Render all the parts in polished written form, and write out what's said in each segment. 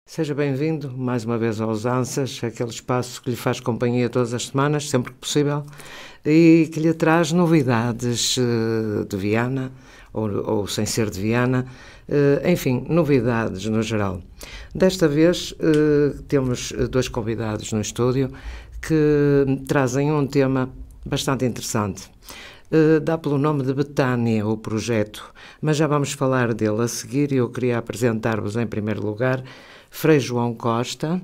Seja bem-vindo mais uma vez aos Ansas, aquele espaço que lhe faz companhia todas as semanas, sempre que possível, e que lhe traz novidades de Viana, ou sem ser de Viana, enfim, novidades no geral. Desta vez temos dois convidados no estúdio que trazem um tema bastante interessante. Dá pelo nome de Betânia, o projeto, mas já vamos falar dele a seguir e eu queria apresentar-vos em primeiro lugar Frei João Costa,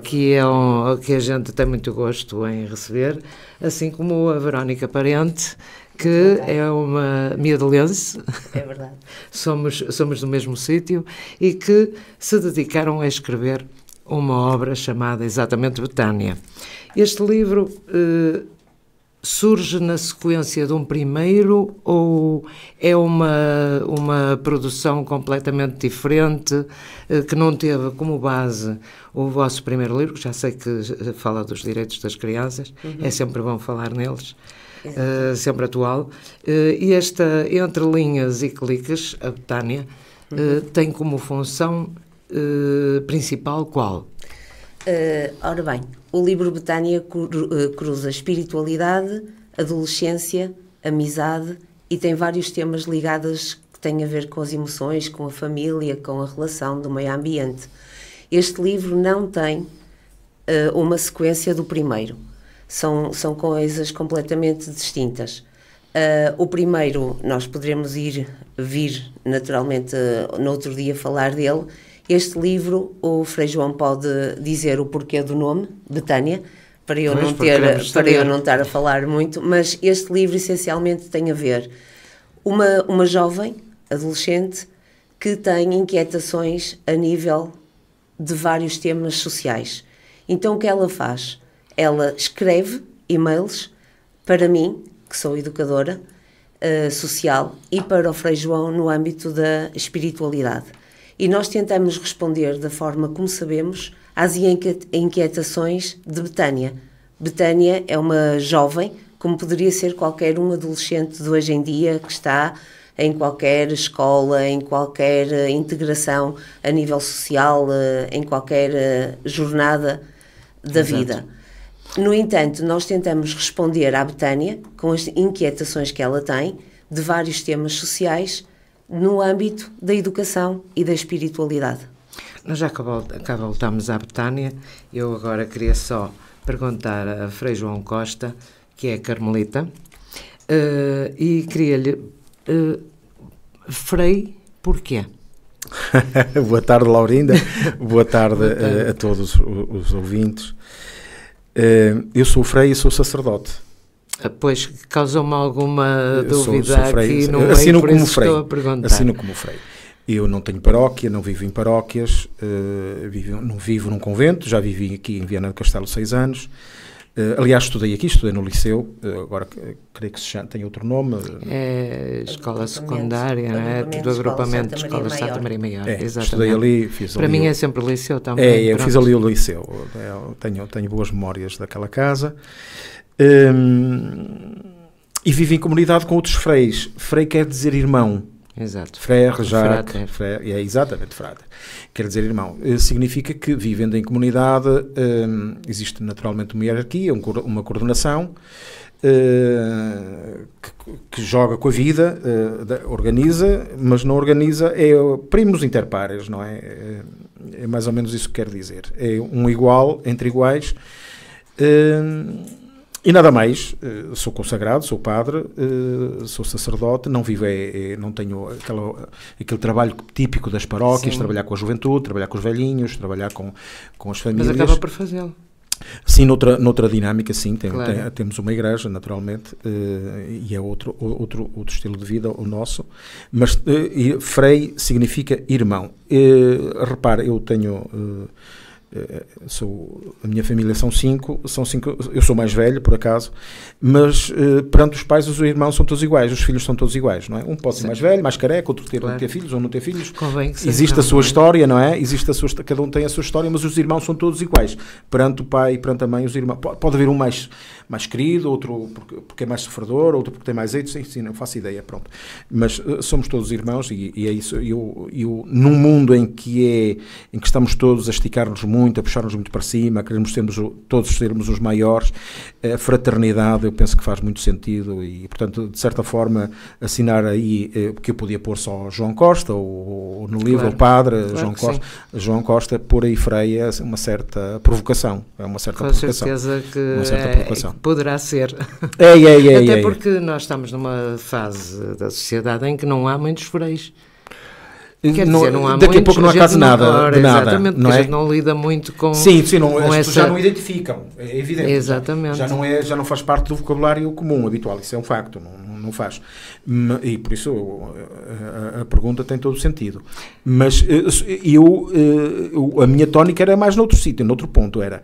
que a gente tem muito gosto em receber, assim como a Verónica Parente, que é uma miadelense. É verdade. Somos do mesmo sítio e que se dedicaram a escrever uma obra chamada exatamente Betânia. Este livro surge na sequência de um primeiro ou é uma produção completamente diferente que não teve como base o vosso primeiro livro, que já sei que fala dos direitos das crianças, é sempre bom falar neles, sempre atual, e esta Entre Linhas e Cliques, a Betânia, tem como função principal qual? Ora bem, o livro Betânia cruza espiritualidade, adolescência, amizade e tem vários temas ligados que têm a ver com as emoções, com a família, com a relação do meio ambiente. Este livro não tem uma sequência do primeiro, são coisas completamente distintas. O primeiro nós poderemos vir naturalmente no outro dia falar dele. Este livro, o Frei João pode dizer o porquê do nome, Betânia, para eu não estar a falar muito, mas este livro essencialmente tem a ver uma jovem, adolescente, que tem inquietações a nível de vários temas sociais. Então o que ela faz? Ela escreve e-mails para mim, que sou educadora social, e para o Frei João no âmbito da espiritualidade. E nós tentamos responder da forma como sabemos às inquietações de Betânia. Betânia é uma jovem, como poderia ser qualquer um adolescente de hoje em dia que está em qualquer escola, em qualquer integração a nível social, em qualquer jornada da vida. No entanto, nós tentamos responder à Betânia com as inquietações que ela tem de vários temas sociais no âmbito da educação e da espiritualidade. Nós já cá voltamos à Betânia. Eu agora queria só perguntar a Frei João Costa, que é carmelita, e queria-lhe, Frei, porquê? Boa tarde, Laurinda. Boa tarde, a todos os ouvintes. Eu sou Frei e sou sacerdote. Pois, causou-me alguma dúvida sou frei, aqui no meio, assino por como isso frei, estou a perguntar. Assino como frei. Eu não tenho paróquia, não vivo em paróquias, não vivo num convento, já vivi aqui em Viana do Castelo 6 anos. Aliás, estudei no liceu, agora creio que tem outro nome. É escola secundária, não é? Do agrupamento de escolas de Santa Maria Maior. Exatamente. Estudei ali, fiz Para ali mim é sempre o liceu também. eu fiz ali o liceu, tenho boas memórias daquela casa. E vivo em comunidade com outros freis. Frei quer dizer irmão. Exato. Frère, Jacques, frère, é exatamente frade. Quer dizer irmão. Significa que vivendo em comunidade existe naturalmente uma hierarquia, uma coordenação que joga com a vida, organiza, mas não organiza, é primos inter pares, não é? É mais ou menos isso que quer dizer. É um igual entre iguais. E nada mais, sou consagrado, sou padre, sou sacerdote, não vivo, não tenho aquele trabalho típico das paróquias, sim, trabalhar com a juventude, trabalhar com os velhinhos, trabalhar com as famílias. Mas acaba por fazê-lo. Sim, noutra dinâmica, sim, claro. Temos uma igreja, naturalmente, e é outro estilo de vida o nosso, mas frei significa irmão. Repare, eu tenho A minha família são cinco, eu sou mais velho, por acaso, mas perante os pais, os irmãos são todos iguais, os filhos são todos iguais, não é? Um pode ser mais velho, mais careca, outro ter filhos ou não ter filhos. Existe a sua história, não é? Cada um tem a sua história, mas os irmãos são todos iguais. Perante o pai e perante a mãe, os irmãos. Pode haver um mais querido, outro porque é mais sofredor, outro porque tem mais jeito, sim, não faço ideia, pronto. Mas somos todos irmãos e é isso. Eu, num mundo em que estamos todos a esticar-nos muito, a puxar-nos muito para cima, queremos todos sermos os maiores, a fraternidade eu penso que faz muito sentido e, portanto, de certa forma, assinar aí, porque eu podia pôr só João Costa, ou no livro, claro, o padre, claro, João Costa, pôr aí Frei é uma certa provocação. É uma certa provocação. Com certeza que poderá ser. Até porque nós estamos numa fase da sociedade em que não há muitos freis. Quer dizer, não há daqui a pouco não há quase nada. Exatamente, não a gente não lida muito com. Sim, com essa... já não identificam, é evidente. Exatamente. Já não faz parte do vocabulário comum, habitual, isso é um facto, não faz. E por isso a pergunta tem todo o sentido. Mas a minha tónica era mais noutro sítio, noutro ponto, era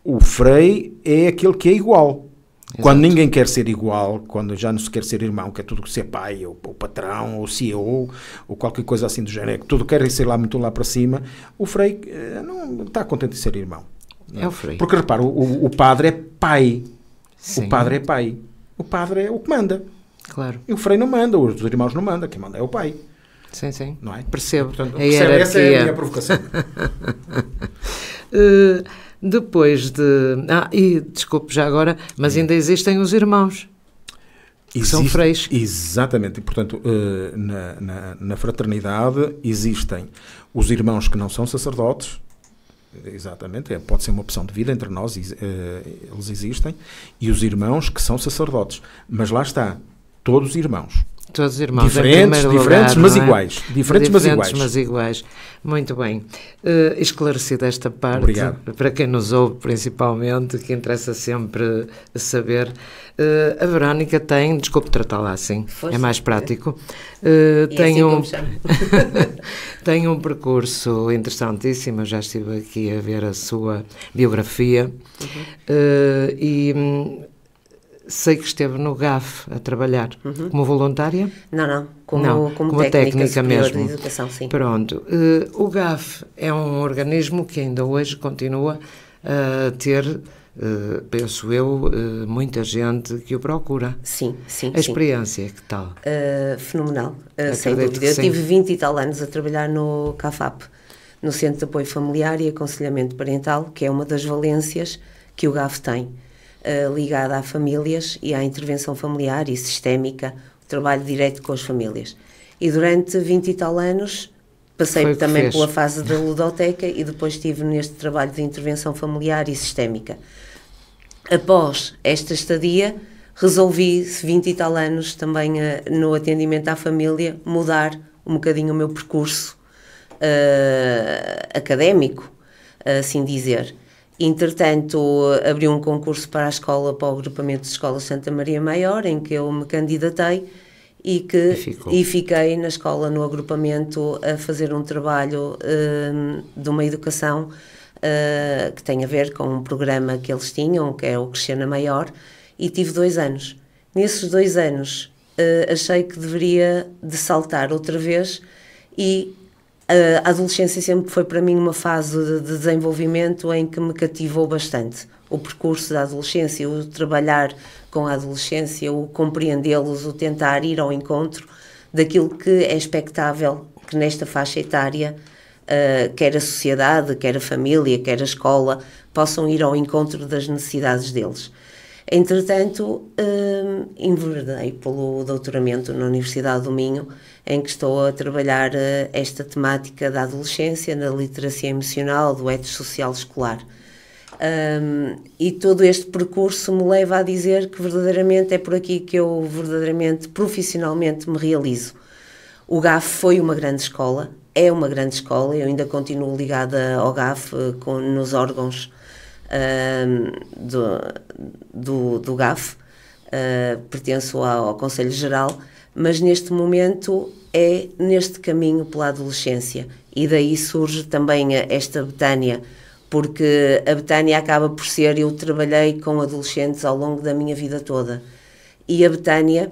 o Frei é aquele que é igual. Exato. Quando ninguém quer ser igual, quando já não se quer ser irmão, quer tudo ser pai, ou patrão, ou CEO, ou qualquer coisa assim do género, que tudo querem ser muito lá para cima, o Frei não está contente de ser irmão. É o Frei. Porque repara, o padre é pai. Sim. O padre é pai. O padre é o que manda. Claro. E o Frei não manda, os irmãos não mandam, quem manda é o pai. Sim. Não é? Percebo. Portanto, essa é a minha provocação. Depois de... desculpe já agora, mas ainda existem os irmãos. São freis. Exatamente. E, portanto, na fraternidade existem os irmãos que não são sacerdotes. Exatamente. Pode ser uma opção de vida entre nós. Eles existem. E os irmãos que são sacerdotes. Mas lá está. Todos irmãos. Todos irmãos, diferentes, lugar, mas é? iguais. Diferentes, mas iguais. Muito bem. Esclarecida esta parte, obrigado. Para quem nos ouve, principalmente, que interessa sempre saber, a Verónica tem, desculpe tratá-la assim, é mais prático, tem um percurso interessantíssimo, eu já estive aqui a ver a sua biografia, sei que esteve no GAF a trabalhar como voluntária? Não, como técnica mesmo. De educação, sim. Pronto. O GAF é um organismo que ainda hoje continua a ter, penso eu, muita gente que o procura. Sim. A experiência, que tal? Fenomenal, sem dúvida. Eu tive 20 e tal anos a trabalhar no CAFAP, no Centro de Apoio Familiar e Aconselhamento Parental, que é uma das valências que o GAF tem. Ligada a famílias e à intervenção familiar e sistémica, o trabalho direto com as famílias. E durante 20 e tal anos passei também pela fase da ludoteca e depois estive neste trabalho de intervenção familiar e sistémica. Após esta estadia, resolvi, 20 e tal anos também no atendimento à família, mudar um bocadinho o meu percurso académico, assim dizer. Entretanto, abri um concurso para a escola, para o agrupamento de escolas Santa Maria Maior, em que eu me candidatei e fiquei na escola, no agrupamento, a fazer um trabalho de uma educação que tem a ver com um programa que eles tinham, que é o Crescena Maior, e tive 2 anos. Nesses 2 anos achei que deveria de saltar outra vez e a adolescência sempre foi para mim uma fase de desenvolvimento em que me cativou bastante. O percurso da adolescência, o trabalhar com a adolescência, o compreendê-los, o tentar ir ao encontro daquilo que é expectável que nesta faixa etária, quer a sociedade, quer a família, quer a escola, possam ir ao encontro das necessidades deles. Entretanto, enveredei pelo doutoramento na Universidade do Minho, em que estou a trabalhar esta temática da adolescência, na literacia emocional, do ethos social escolar. E todo este percurso me leva a dizer que verdadeiramente é por aqui que eu verdadeiramente, profissionalmente, me realizo. O GAF foi uma grande escola, é uma grande escola, eu ainda continuo ligada ao GAF nos órgãos do GAF, pertenço ao Conselho Geral, mas neste momento neste caminho pela adolescência, e daí surge também esta Betânia, porque a Betânia acaba por ser, eu trabalhei com adolescentes ao longo da minha vida toda, e a Betânia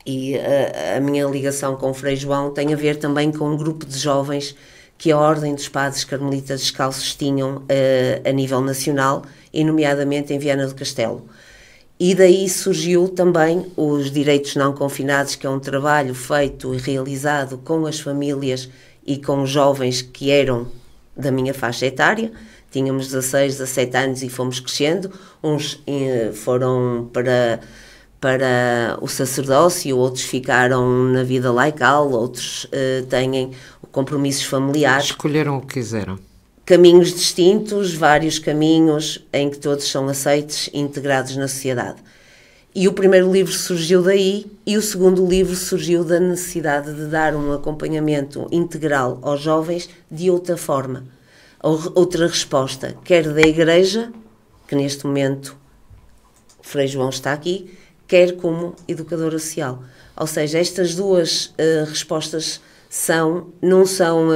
e a minha ligação com o Frei João tem a ver também com um grupo de jovens que a Ordem dos Padres Carmelitas Descalços tinham a nível nacional, e nomeadamente em Viana do Castelo. E daí surgiu também os Direitos Não Confinados, que é um trabalho feito e realizado com as famílias e com os jovens que eram da minha faixa etária. Tínhamos 16, 17 anos e fomos crescendo. Uns foram para o sacerdócio, outros ficaram na vida laical, outros têm compromissos familiares. Escolheram o que quiseram. Caminhos distintos, vários caminhos em que todos são aceitos e integrados na sociedade. E o primeiro livro surgiu daí, e o segundo livro surgiu da necessidade de dar um acompanhamento integral aos jovens de outra forma, outra resposta, quer da Igreja, que neste momento o Frei João está aqui, quer como educadora social. Ou seja, estas duas respostas não são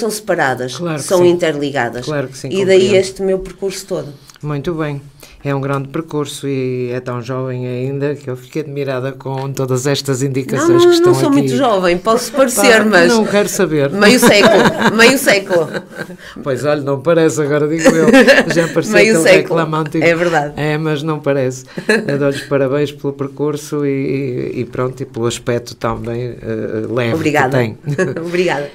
separadas, claro são sim. interligadas. Claro que sim, e daí este meu percurso todo. Muito bem. É um grande percurso e é tão jovem ainda que eu fiquei admirada com todas estas indicações que estão aqui. Não sou muito jovem, posso parecer, mas... Não quero saber. Meio século. Pois olha, não parece, agora digo eu. Já parecia meio aquele século. reclamante. É verdade. É, mas não parece. Eu dou-lhes parabéns pelo percurso e pronto, e pelo aspecto também leve. Obrigada. Que tem. Obrigada.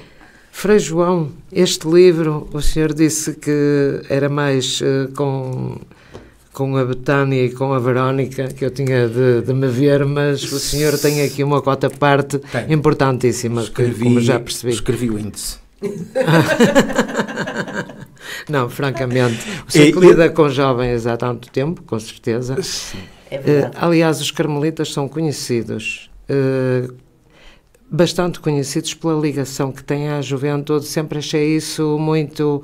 Frei João, este livro, o senhor disse que era mais com a Betânia e com a Verónica, que eu tinha de me ver, mas o senhor tem aqui uma cota parte importantíssima, como já percebi. Escrevi o índice. Não, francamente, o senhor que lida com jovens há tanto tempo, com certeza. Sim. É verdade. Aliás, os carmelitas são conhecidos, bastante conhecidos pela ligação que têm à juventude. Sempre achei isso muito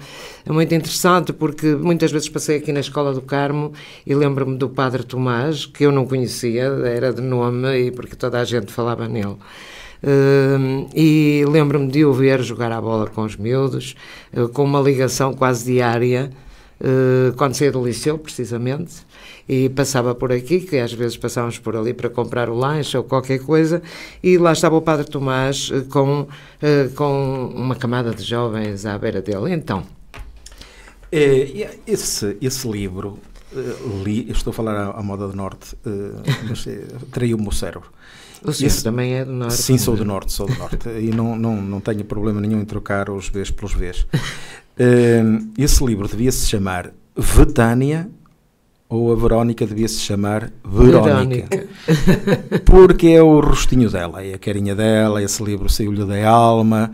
interessante, porque muitas vezes passei aqui na Escola do Carmo e lembro-me do Padre Tomás, que eu não conhecia, era de nome, e porque toda a gente falava nele. E lembro-me de o ver jogar a bola com os miúdos, com uma ligação quase diária, quando saía do liceu, precisamente, e passava por aqui, que às vezes passávamos por ali para comprar o lanche ou qualquer coisa, e lá estava o Padre Tomás com uma camada de jovens à beira dele. Então, esse livro, estou a falar à moda do Norte, mas traiu-me o cérebro. O senhor também é do Norte? Sim, sou do Norte, e não tenho problema nenhum em trocar os Vs pelos Vs. Esse livro devia-se chamar Betânia, ou a Verónica devia-se chamar Verónica. Porque é o rostinho dela, é a carinha dela, esse livro saiu-lhe da alma,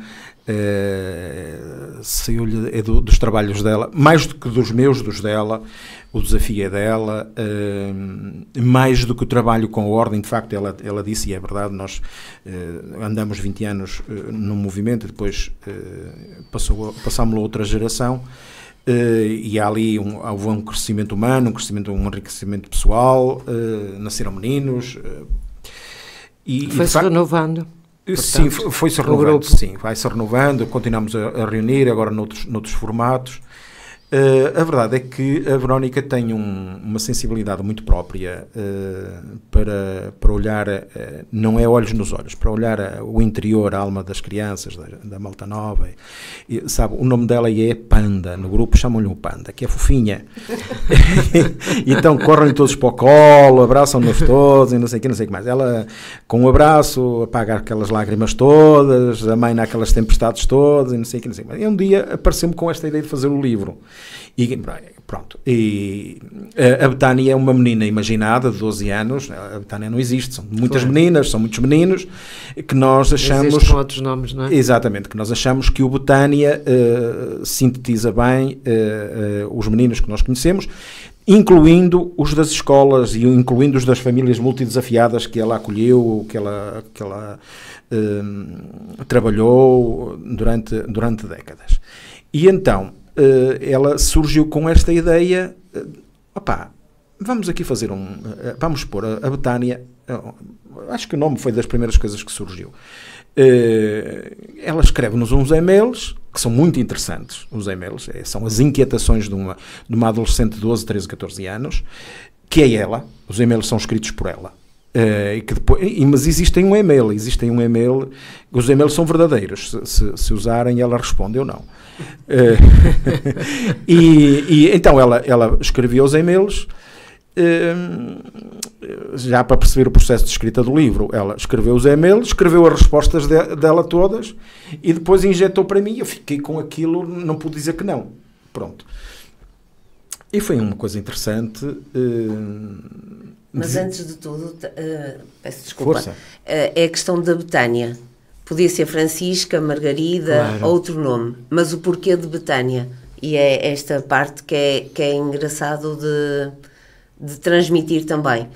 saiu-lhe dos trabalhos dela, mais do que dos meus, dos dela. O desafio é dela, mais do que o trabalho com a Ordem. De facto, ela disse, e é verdade, nós andamos 20 anos no movimento, depois passámos a outra geração, e há ali houve um crescimento humano, um enriquecimento pessoal, nasceram meninos. Foi-se renovando. Portanto, sim, foi-se renovando, sim, vai-se renovando, continuamos a reunir agora noutros formatos. A verdade é que a Verónica tem uma sensibilidade muito própria para olhar, não é olhos nos olhos, para olhar o interior, a alma das crianças, da malta nova. E, sabe, o nome dela é Panda, no grupo chamam-lhe o Panda, que é fofinha. Então correm todos para o colo, abraçam-nos todos e não sei o que mais. Ela, com um abraço, apaga aquelas lágrimas todas, amaina aquelas tempestades todas e não sei o que mais. E um dia apareceu-me com esta ideia de fazer o livro. E pronto, e a Betânia é uma menina imaginada de 12 anos, a Betânia não existe, são muitas meninas, são muitos meninos, que nós achamos... Existe com outros nomes, não é? Exatamente, que nós achamos que o Betânia sintetiza bem os meninos que nós conhecemos, incluindo os das escolas e incluindo os das famílias multidesafiadas que ela acolheu, que ela trabalhou durante décadas. E então... ela surgiu com esta ideia, vamos aqui fazer vamos pôr a Betânia, acho que o nome foi das primeiras coisas que surgiu. Ela escreve-nos uns e-mails que são muito interessantes, os e-mails, são as inquietações de uma adolescente de 12, 13, 14 anos, que é ela, os e-mails são escritos por ela. Mas existe um e-mail, os e-mails são verdadeiros, se usarem ela responde, eu não. Então ela escrevia os e-mails, já para perceber o processo de escrita do livro, ela escreveu os e-mails, escreveu as respostas dela todas e depois injetou para mim. Eu fiquei com aquilo, não pude dizer que não. Pronto. E foi uma coisa interessante. Mas antes de tudo, peço desculpa, Força. É a questão da Betânia. Podia ser Francisca, Margarida, claro, outro nome, mas o porquê de Betânia? E é esta parte que é engraçado de transmitir também.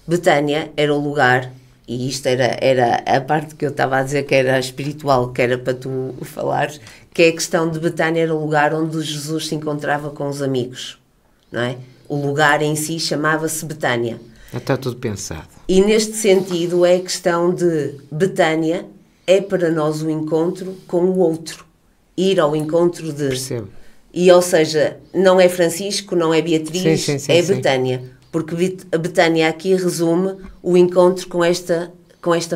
Betânia era o lugar, e isto era a parte que eu estava a dizer que era espiritual, que era para tu falares, que é a questão de Betânia era o lugar onde Jesus se encontrava com os amigos, não é? O lugar em si chamava-se Betânia. Está tudo pensado. E neste sentido é a questão de Betânia é para nós o encontro com o outro. Ir ao encontro de... Percebo. E, ou seja, não é Francisco, não é Beatriz, sim, é Betânia. Porque a Betânia aqui resume o encontro com esta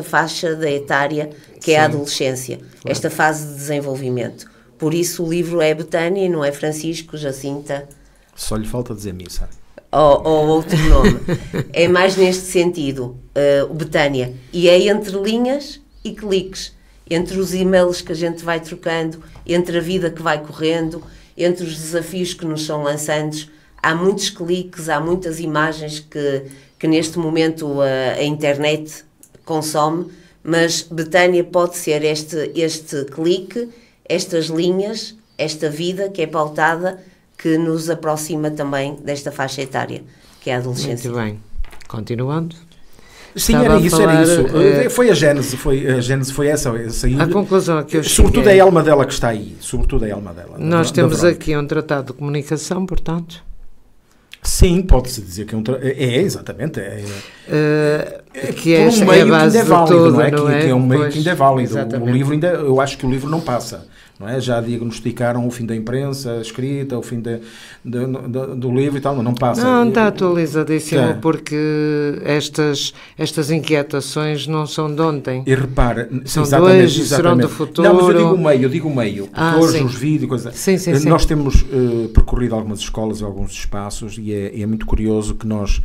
faixa da etária que é a adolescência, claro, esta fase de desenvolvimento. Por isso o livro é Betânia e não é Francisco, Jacinta... Só lhe falta dizer missa. Ou outro nome. É mais neste sentido, o Betânia. E é entre linhas e cliques. Entre os e-mails que a gente vai trocando, entre a vida que vai correndo, entre os desafios que nos são lançando. Há muitos cliques, há muitas imagens que neste momento a internet consome, mas Betânia pode ser este clique, estas linhas, esta vida que é pautada, que nos aproxima também desta faixa etária, que é a adolescência. Muito bem. Continuando. Sim, era isso. Foi a gênese foi essa aí. A conclusão que eu cheguei... Sobretudo é a alma dela que está aí. Sobretudo é a alma dela. Nós temos aqui um tratado de comunicação, portanto... Sim, pode-se dizer que é um tratado... exatamente. Que é um meio a base que ainda é válido, tudo, não é? Não Que é um meio pois, que ainda é válido. Exatamente. O livro eu acho que o livro não passa. Não é? Já diagnosticaram o fim da imprensa escrita, o fim do livro e tal, mas não passa. Não, está atualizadíssimo, É. porque estas inquietações não são de ontem. E repara, São de hoje, serão do futuro. Não, mas eu digo o meio, porque hoje sim. os vídeos e coisas... Sim. Nós temos percorrido algumas escolas e alguns espaços e é muito curioso que nós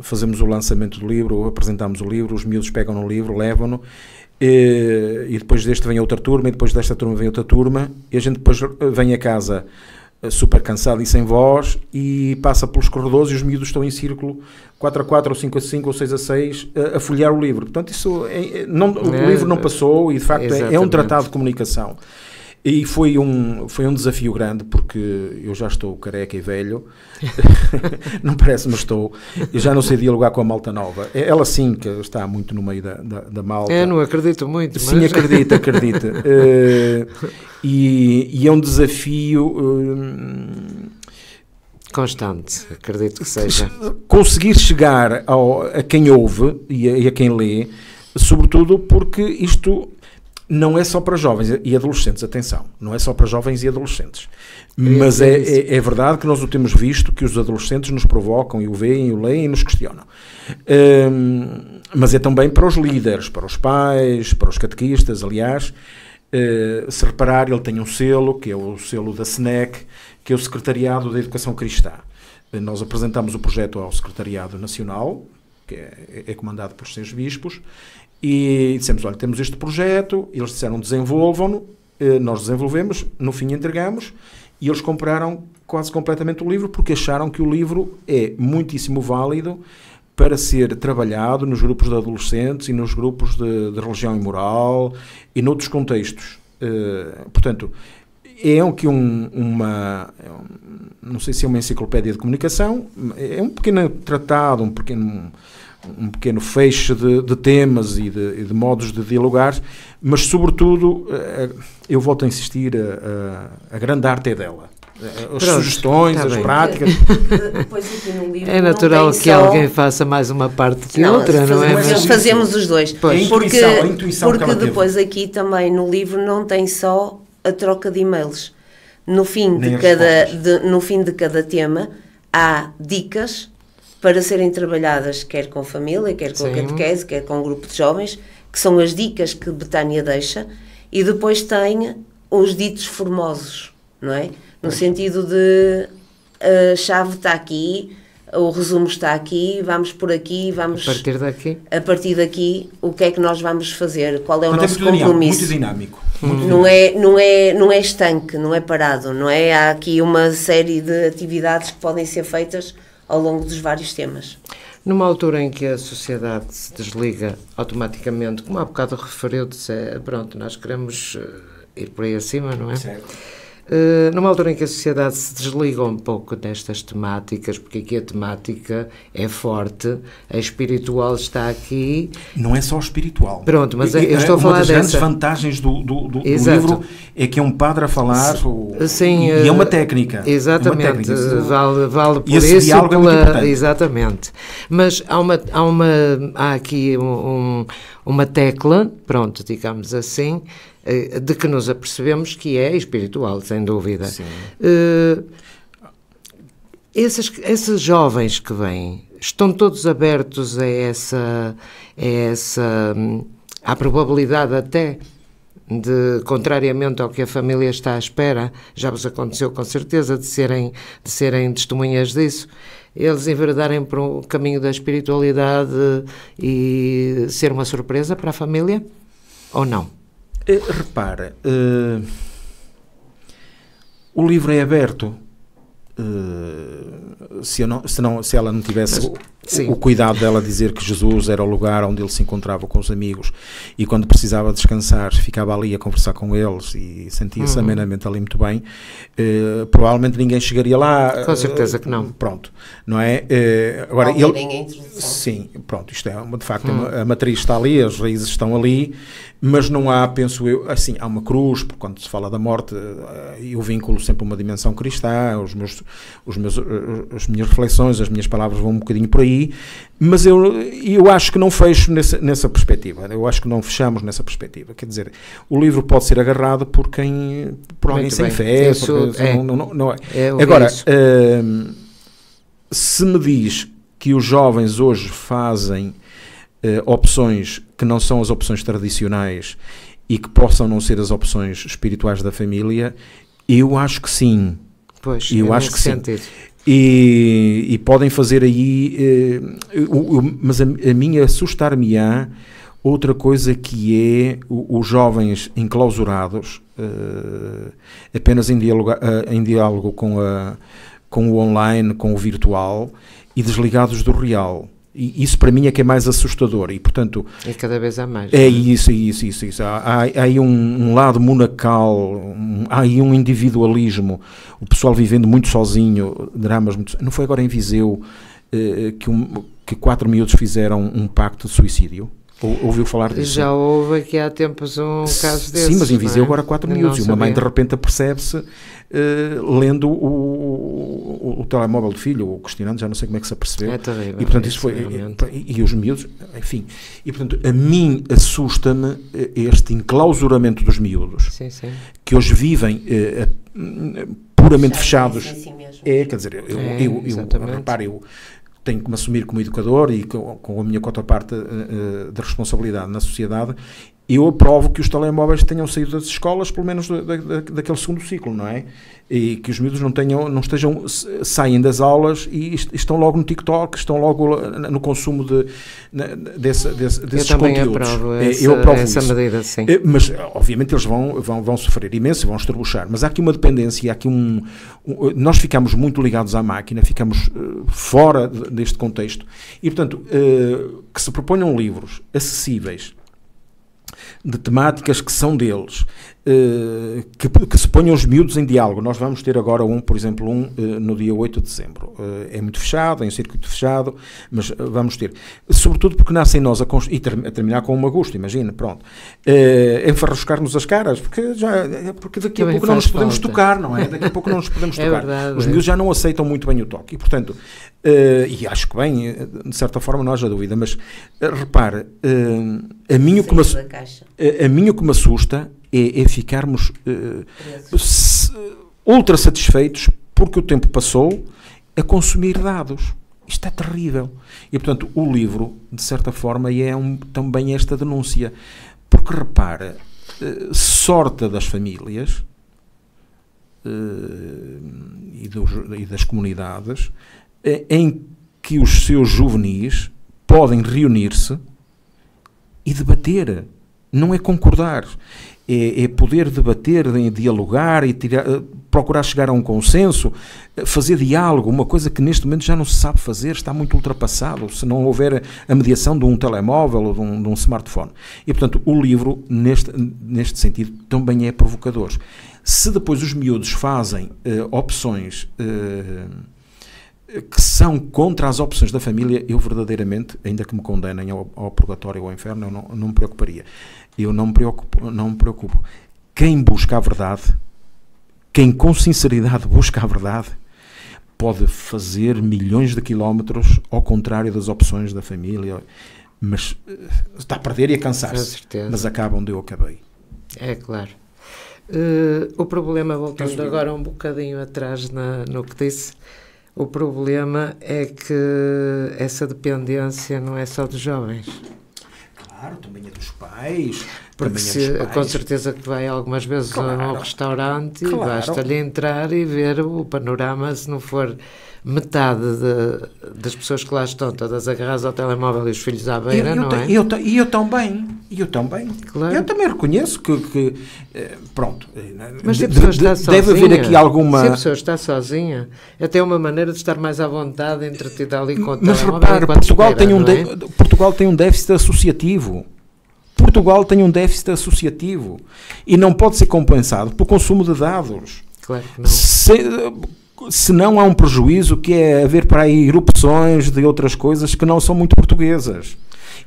fazemos o lançamento do livro, apresentamos o livro, os miúdos pegam no livro, levam-no, e depois deste vem outra turma, e depois desta turma vem outra turma, e a gente depois vem a casa super cansado e sem voz, e passa pelos corredores e os miúdos estão em círculo 4-4 ou 5-5 ou 6-6 a folhear o livro. Portanto, isso o livro não passou e de facto é um tratado de comunicação. E foi um desafio grande, porque eu já estou careca e velho, não parece, mas estou, eu já não sei dialogar com a malta nova. Ela sim que está muito no meio da malta. Não acredito muito. Sim, mas... acredita. E é um desafio... constante, acredito que seja. Conseguir chegar a quem ouve e a quem lê, sobretudo porque isto... Não é só para jovens e adolescentes, atenção, não é só para jovens e adolescentes, mas é verdade que nós o temos visto, que os adolescentes nos provocam e o veem, o leem e nos questionam. Mas é também para os líderes, para os pais, para os catequistas, aliás. Se reparar, ele tem um selo, que é o selo da SNEC, que é o Secretariado da Educação Cristã. Nós apresentamos o projeto ao Secretariado Nacional, que é comandado por 6 bispos, e dissemos, olha, temos este projeto, eles disseram, desenvolvam-no, nós desenvolvemos, no fim entregamos, e eles compraram quase completamente o livro, porque acharam que o livro é muitíssimo válido para ser trabalhado nos grupos de adolescentes e nos grupos de religião e moral e noutros contextos. Portanto, não sei se é uma enciclopédia de comunicação, é um pequeno tratado, um pequeno feixe de temas e de modos de dialogar, mas sobretudo, eu volto a insistir, a grande arte é dela. as sugestões, as práticas. Depois aqui no livro É natural que alguém faça mais uma parte que outra, não é? Fazemos os dois. Pois. A intuição porque depois aqui também no livro não tem só a troca de e-mails. No fim de cada tema há dicas para serem trabalhadas quer com família, quer com a catequese, quer com um grupo de jovens, que são as dicas que Betânia deixa, e depois tem os ditos formosos, não é? No sentido de a chave está aqui, o resumo está aqui, vamos por aqui, vamos... A partir daqui, o que é que nós vamos fazer? Qual é o nosso compromisso? Muito dinâmico. Não é estanque, não é parado, não é? Há aqui uma série de atividades que podem ser feitas ao longo dos vários temas. Numa altura em que a sociedade se desliga automaticamente, como há bocado referiu, pronto, nós queremos ir por aí acima, não é? Certo. Numa altura em que a sociedade se desliga um pouco destas temáticas, porque aqui a temática é forte, a espiritual está aqui... Não é só espiritual. Pronto, mas eu estou a falar dessa... Uma das grandes vantagens do livro é que é um padre a falar, sim, e é uma técnica. Exatamente, é uma técnica. Vale por esse isso. Diálogo é muito importante. Exatamente. Mas há aqui uma tecla, pronto, digamos assim, de que nos apercebemos que é espiritual, sem dúvida. Esses jovens que vêm, estão todos abertos à probabilidade até de, contrariamente ao que a família está à espera, já vos aconteceu com certeza de serem testemunhas disso, eles enveredarem por um caminho da espiritualidade e ser uma surpresa para a família, ou não? Repara, o livro é aberto. Se ela não tivesse o cuidado dela dizer que Jesus era o lugar onde ele se encontrava com os amigos e quando precisava descansar ficava ali a conversar com eles e sentia-se amenamente ali muito bem, provavelmente ninguém chegaria lá. Com certeza que não. Pronto, não é? Agora, sim, pronto, isto é de facto a matriz está ali, as raízes estão ali, mas não há, penso eu, assim, há uma cruz, porque quando se fala da morte eu vinculo sempre uma dimensão cristã, as minhas reflexões, as minhas palavras vão um bocadinho por aí, mas eu acho que não fecho nessa perspectiva, eu acho que não fechamos nessa perspectiva, quer dizer, o livro pode ser agarrado por alguém sem fé, não é. Agora, se me diz que os jovens hoje fazem opções que não são as opções tradicionais e que possam não ser as opções espirituais da família, eu acho que sim. Pois, eu acho que sim. E podem fazer aí, mas a mim assustar-me-á outra coisa que é os jovens enclausurados, apenas em diálogo com o online, com o virtual e desligados do real. E isso para mim é que é mais assustador e portanto... E cada vez há mais. É isso. Há aí um lado monacal, há aí um individualismo, o pessoal vivendo muito sozinho, dramas muito... Não foi agora em Viseu que 4 miúdos fizeram um pacto de suicídio? Ouviu falar disso? Já houve aqui há tempos um caso desses. Sim, mas em Viseu agora 4 miúdos e uma mãe de repente apercebe-se lendo o telemóvel do filho, ou questionando, já não sei como é que se apercebeu. É terrível. E portanto isso foi, e os miúdos, enfim, e portanto a mim assusta-me este enclausuramento dos miúdos, sim. que hoje vivem puramente fechados. Si mesmo. Quer dizer, eu repare, eu tenho que me assumir como educador e com a minha contraparte de responsabilidade na sociedade, eu aprovo que os telemóveis tenham saído das escolas, pelo menos daquele segundo ciclo, não é? E que os miúdos saem das aulas e estão logo no TikTok, estão logo no consumo desses conteúdos. Eu também aprovo essa medida, sim. Mas, obviamente, eles vão sofrer imenso, vão estrubuchar. Mas há aqui uma dependência, há aqui nós ficamos muito ligados à máquina, ficamos fora deste contexto. E, portanto, que se proponham livros acessíveis, de temáticas que são deles, que se ponham os miúdos em diálogo. Nós vamos ter agora por exemplo, no dia 8 de dezembro. É muito fechado, é um circuito fechado, mas vamos ter. Sobretudo porque nasce em nós a terminar com um agosto, imagina, pronto. Enfarruscar-nos as caras, porque daqui a pouco não nos podemos tocar, não é? Daqui a pouco não nos podemos tocar. Verdade, os miúdos já não aceitam muito bem o toque. E, portanto, e acho que bem, de certa forma não haja dúvida, mas repare, a mim o que me assusta é ficarmos ultra satisfeitos porque o tempo passou a consumir dados. Isto é terrível. E, portanto, o livro, de certa forma, é também esta denúncia. Porque, repara, sorte das famílias e das comunidades em que os seus juvenis podem reunir-se e debater. Não é concordar. É poder debater, dialogar e procurar chegar a um consenso, fazer diálogo, uma coisa que neste momento já não se sabe fazer, está muito ultrapassado, se não houver a mediação de um telemóvel ou de um smartphone. E, portanto, o livro, neste sentido, também é provocador. Se depois os miúdos fazem opções que são contra as opções da família, eu verdadeiramente, ainda que me condenem ao purgatório ou ao inferno, eu não me preocuparia. Eu não me preocupo. Quem busca a verdade, quem com sinceridade busca a verdade, pode fazer milhões de quilómetros ao contrário das opções da família, mas está a perder e a cansar-se. Mas acaba onde eu acabei. É claro. O problema, voltando agora um bocadinho atrás no que disse, o problema é que essa dependência não é só dos jovens. Claro, também é dos pais. Porque com certeza que vai algumas vezes a um restaurante e basta-lhe entrar e ver o panorama, se não for metade das pessoas que lá estão, todas agarradas ao telemóvel e os filhos à beira, não é? E eu também. Claro. Eu também reconheço que pronto. Mas se a pessoa está sozinha, deve haver aqui alguma... Se a pessoa está sozinha, é até uma maneira de estar mais à vontade, entretida ali com o telemóvel. Mas repare, Portugal tem um déficit associativo. E não pode ser compensado pelo consumo de dados. Claro que não. Se não há um prejuízo que é haver para aí erupções de outras coisas que não são muito portuguesas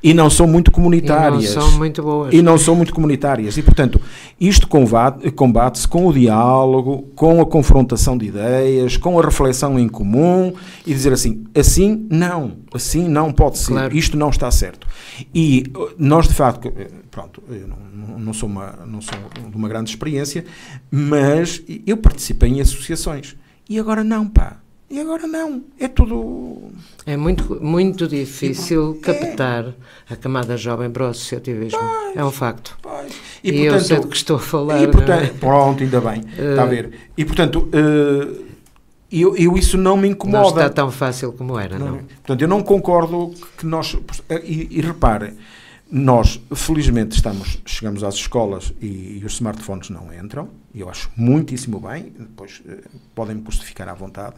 e não são muito comunitárias. E não são muito boas. E, portanto, isto combate-se com o diálogo, com a confrontação de ideias, com a reflexão em comum e dizer assim não pode ser, claro. Isto não está certo. E nós, de facto, pronto, eu não sou de uma grande experiência, mas eu participei em associações. E agora não, é tudo... É muito difícil captar a camada jovem para o associativismo. É um facto. E portanto, eu sei do que estou a falar. Pronto, ainda bem. Está a ver. E, portanto, eu isso não me incomoda. Não está tão fácil como era, não? Portanto, eu não concordo que nós... E repare, nós, felizmente, chegamos às escolas e os smartphones não entram, e eu acho muitíssimo bem, depois podem-me crucificar à vontade,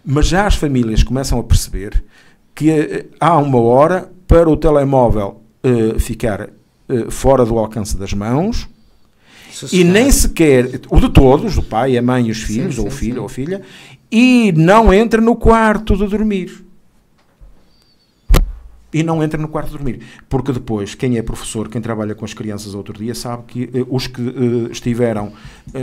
mas já as famílias começam a perceber que há uma hora para o telemóvel ficar fora do alcance das mãos, e nem sequer, o de todos, o pai, a mãe e os filhos, ou o filho ou a filha, e não entra no quarto de dormir. Porque depois, quem é professor, quem trabalha com as crianças outro dia, sabe que os que estiveram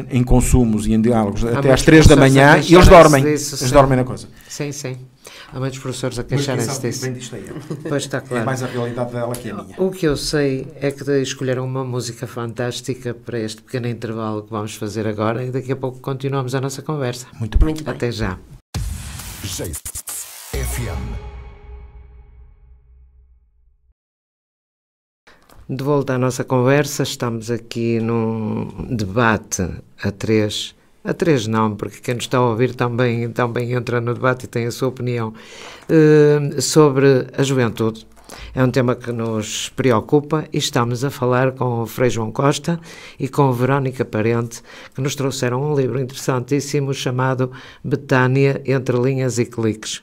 em consumos e em diálogos até às 3 da manhã, eles dormem. Eles dormem na coisa. Sim. Há muitos professores a queixarem-se disso. Bem disto aí. Pois está claro. É mais a realidade dela que a minha. O que eu sei é que escolheram uma música fantástica para este pequeno intervalo que vamos fazer agora e daqui a pouco continuamos a nossa conversa. Muito bem. Até já. De volta à nossa conversa, estamos aqui num debate a três não, porque quem nos está a ouvir também entra no debate e tem a sua opinião sobre a juventude. É um tema que nos preocupa e estamos a falar com o Frei João Costa e com a Verónica Parente, que nos trouxeram um livro interessantíssimo chamado Betânia, Entre Linhas e Cliques.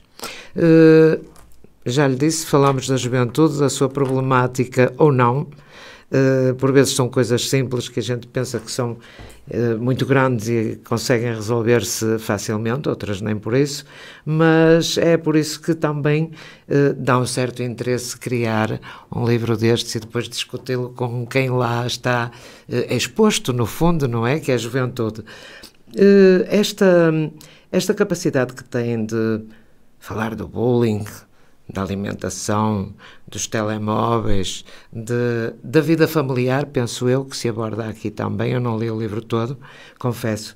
Já lhe disse, falamos da juventude, da sua problemática ou não, Por vezes são coisas simples que a gente pensa que são muito grandes e conseguem resolver-se facilmente, outras nem por isso, mas é por isso que também dá um certo interesse criar um livro destes e depois discuti-lo com quem lá está exposto, no fundo, não é? Que é a juventude. Esta capacidade que têm de falar do bullying, da alimentação, dos telemóveis, da vida familiar, penso eu, que se aborda aqui também. Eu não li o livro todo, confesso.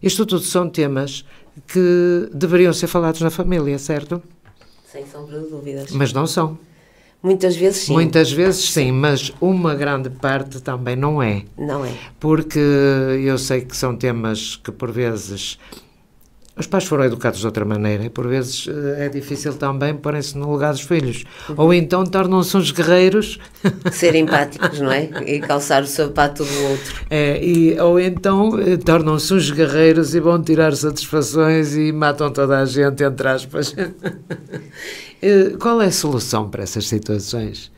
Isto tudo são temas que deveriam ser falados na família, certo? Sem sombra de dúvidas. Mas não são. Muitas vezes sim. Muitas vezes sim, mas uma grande parte também não é. Não é. Porque eu sei que são temas que por vezes os pais foram educados de outra maneira e por vezes é difícil também porem-se no lugar dos filhos. Ou então tornam-se uns guerreiros. Ser empáticos, não é? E calçar o sapato do outro. Ou então tornam-se uns guerreiros e vão tirar satisfações e matam toda a gente, entre aspas. Qual é a solução para essas situações?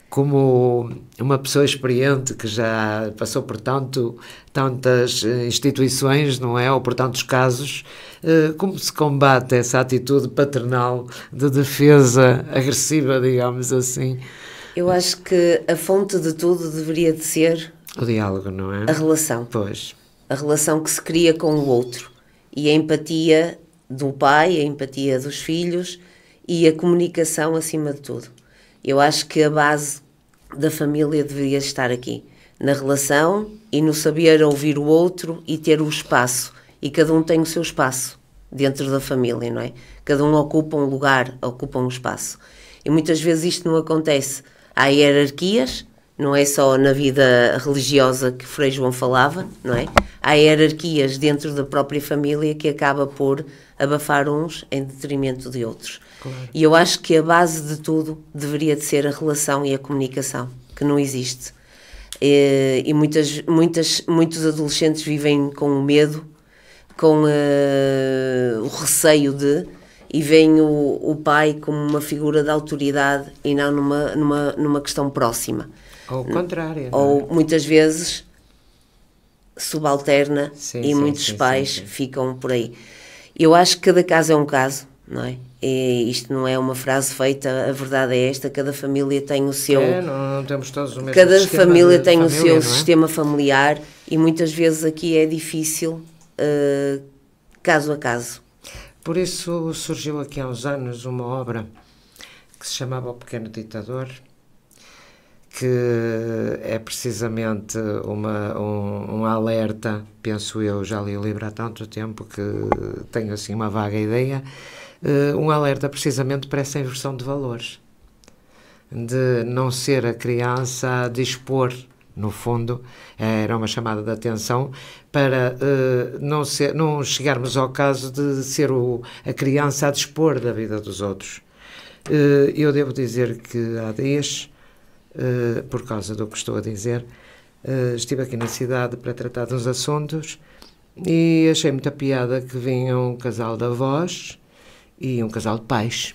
Como uma pessoa experiente que já passou por tantas instituições, não é? Ou por tantos casos, como se combate essa atitude paternal de defesa agressiva, digamos assim? Eu acho que a fonte de tudo deveria de ser o diálogo, não é? A relação. Pois. A relação que se cria com o outro. E a empatia do pai, a empatia dos filhos e a comunicação acima de tudo. Eu acho que a base da família deveria estar aqui, na relação e no saber ouvir o outro e ter o espaço. E cada um tem o seu espaço dentro da família, não é? Cada um ocupa um lugar, ocupa um espaço. E muitas vezes isto não acontece. Há hierarquias, não é só na vida religiosa que Frei João falava, não é? Há hierarquias dentro da própria família que acaba por abafar uns em detrimento de outros. Claro. E eu acho que a base de tudo deveria de ser a relação e a comunicação, que não existe. E muitos adolescentes vivem com o medo, com o receio e veem o pai como uma figura de autoridade e não numa questão próxima. Ou o contrário. Ou muitas vezes subalterna e muitos pais ficam por aí. Eu acho que cada caso é um caso, não é? E isto não é uma frase feita, a verdade é esta, cada família tem o seu... não temos todos o mesmo cada família tem o seu sistema familiar e muitas vezes aqui é difícil, caso a caso. Por isso surgiu aqui há uns anos uma obra que se chamava O Pequeno Ditador, que é precisamente um alerta, penso eu, já li o livro há tanto tempo que tenho assim uma vaga ideia, um alerta precisamente para essa inversão de valores, de não ser a criança a dispor, no fundo, era uma chamada de atenção para não chegarmos ao caso de ser a criança a dispor da vida dos outros. Eu devo dizer que há dias, por causa do que estou a dizer, estive aqui na cidade para tratar de uns assuntos e achei muita piada que vinha um casal de avós e um casal de pais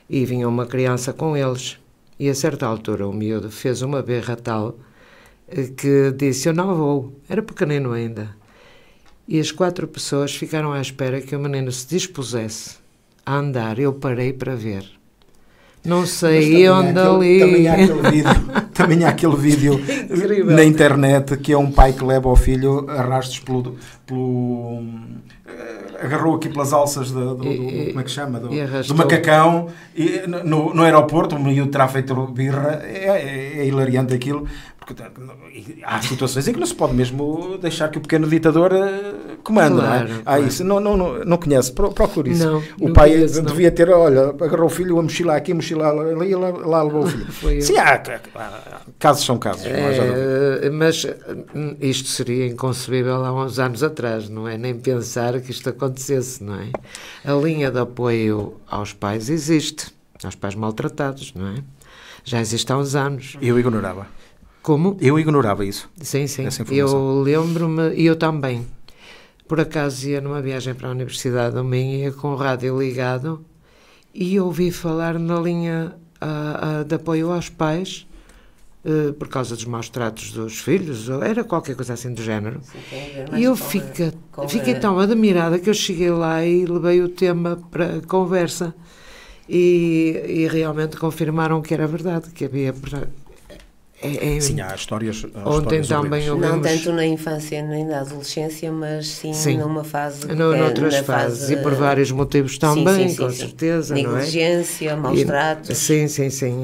e vinha uma criança com eles e a certa altura o miúdo fez uma berra tal que disse: eu não vou, era pequenino ainda, e as 4 pessoas ficaram à espera que o menino se dispusesse a andar. Eu parei para ver. Não sei onde ali. Também há aquele vídeo na internet que é um pai que leva o filho arrastos pelo agarrou aqui pelas alças do como é que chama? Do macacão e no aeroporto, o miúdo terá feito birra. É hilariante aquilo. Porque há situações em que não se pode mesmo deixar que o pequeno ditador comande, claro, não é? Claro. Isso não conhece, procure isso. Não, o pai devia ter, olha, agarrou o filho, a mochila aqui, a mochila ali e lá levou o filho. Sim, casos são casos. Mas isto seria inconcebível há uns anos atrás, não é? Nem pensar que isto acontecesse, não é? A linha de apoio aos pais existe, aos pais maltratados, não é? Já existe há uns anos. Eu ignorava. Como? Eu ignorava isso. Sim. Eu lembro-me, e eu também. Por acaso ia numa viagem para a Universidade do Minho, ia com o rádio ligado e ouvi falar na linha de apoio aos pais por causa dos maus tratos dos filhos, ou era qualquer coisa assim do género. E eu fiquei tão admirada que eu cheguei lá e levei o tema para conversa. E realmente confirmaram que era verdade, que havia... Sim, há histórias. Ontem também ouvimos... Não tanto na infância nem na adolescência, mas sim numa fase... Noutras fases, e por vários motivos também, com certeza, não é? Negligência, maus tratos... Sim,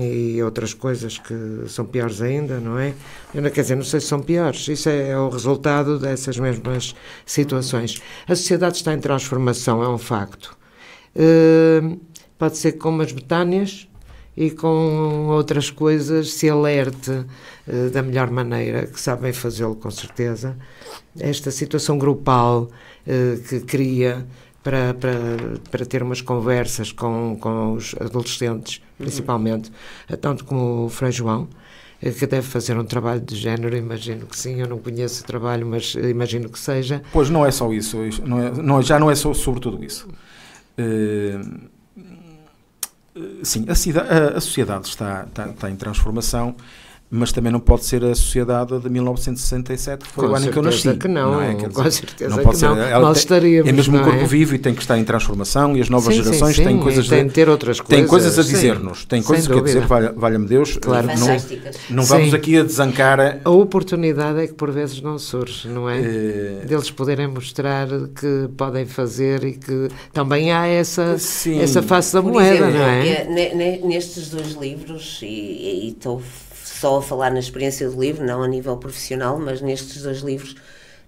e outras coisas que são piores ainda, não é? Quer dizer, não sei se são piores, isso é o resultado dessas mesmas situações. A sociedade está em transformação, é um facto. Pode ser que com umas Betânias e com outras coisas se alerte da melhor maneira, que sabem fazê-lo com certeza. Esta situação grupal que cria para ter umas conversas com os adolescentes, principalmente, tanto como o Frei João, que deve fazer um trabalho de género, imagino que sim, eu não conheço o trabalho, mas imagino que seja. Pois não é só isso, já não é só sobretudo isso. Sim, a sociedade está em transformação, mas também não pode ser a sociedade de 1967, que foi o ano em que eu nasci. Que não é? Com certeza não pode ser. Nós estaríamos, é mesmo um corpo vivo e tem que estar em transformação, e as novas gerações têm coisas tem de ter outras coisas. Têm coisas a dizer-nos, têm coisas que a dizer, valha-me Deus. Claro. Não vamos aqui a desancar. A oportunidade é que por vezes não surge, não é? Deles poderem mostrar que podem fazer e que também há essa face da moeda, não é? Nestes dois livros, e estou só a falar na experiência do livro, não a nível profissional, mas nestes dois livros